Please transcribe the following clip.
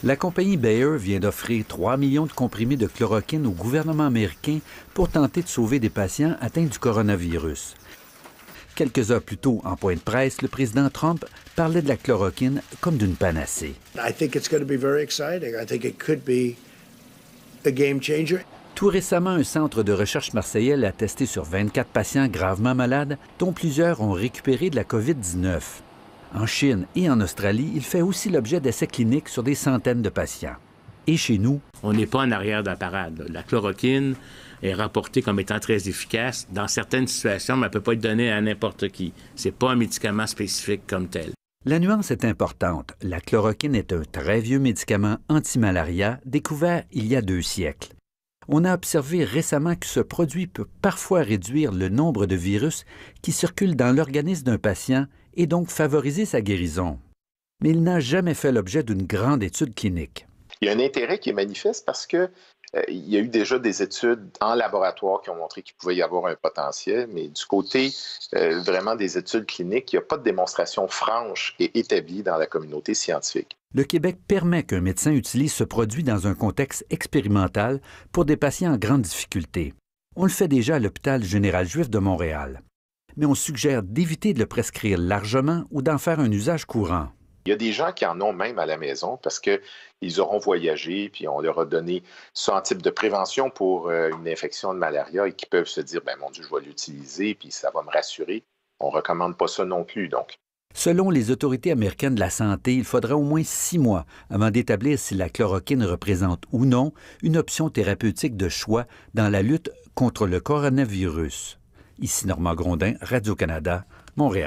La compagnie Bayer vient d'offrir 3 millions de comprimés de chloroquine au gouvernement américain pour tenter de sauver des patients atteints du coronavirus. Quelques heures plus tôt, en point de presse, le président Trump parlait de la chloroquine comme d'une panacée. Tout récemment, un centre de recherche marseillais l'a testé sur 24 patients gravement malades, dont plusieurs ont récupéré de la COVID-19. En Chine et en Australie, il fait aussi l'objet d'essais cliniques sur des centaines de patients. Et chez nous, on n'est pas en arrière de la parade. La chloroquine est rapportée comme étant très efficace. Dans certaines situations, mais elle ne peut pas être donnée à n'importe qui. Ce n'est pas un médicament spécifique comme tel. La nuance est importante. La chloroquine est un très vieux médicament anti-malaria découvert il y a 2 siècles. On a observé récemment que ce produit peut parfois réduire le nombre de virus qui circulent dans l'organisme d'un patient et donc favoriser sa guérison. Mais il n'a jamais fait l'objet d'une grande étude clinique. Il y a un intérêt qui est manifeste parce que il y a eu déjà des études en laboratoire qui ont montré qu'il pouvait y avoir un potentiel, mais du côté vraiment des études cliniques, il n'y a pas de démonstration franche et établie dans la communauté scientifique. Le Québec permet qu'un médecin utilise ce produit dans un contexte expérimental pour des patients en grande difficulté. On le fait déjà à l'hôpital général juif de Montréal. Mais on suggère d'éviter de le prescrire largement ou d'en faire un usage courant. Il y a des gens qui en ont même à la maison parce qu'ils auront voyagé puis on leur a donné ça en type de prévention pour une infection de malaria et qui peuvent se dire, ben mon Dieu, je vais l'utiliser puis ça va me rassurer. On ne recommande pas ça non plus, donc. Selon les autorités américaines de la santé, il faudra au moins 6 mois avant d'établir si la chloroquine représente ou non une option thérapeutique de choix dans la lutte contre le coronavirus. Ici Normand Grondin, Radio-Canada, Montréal.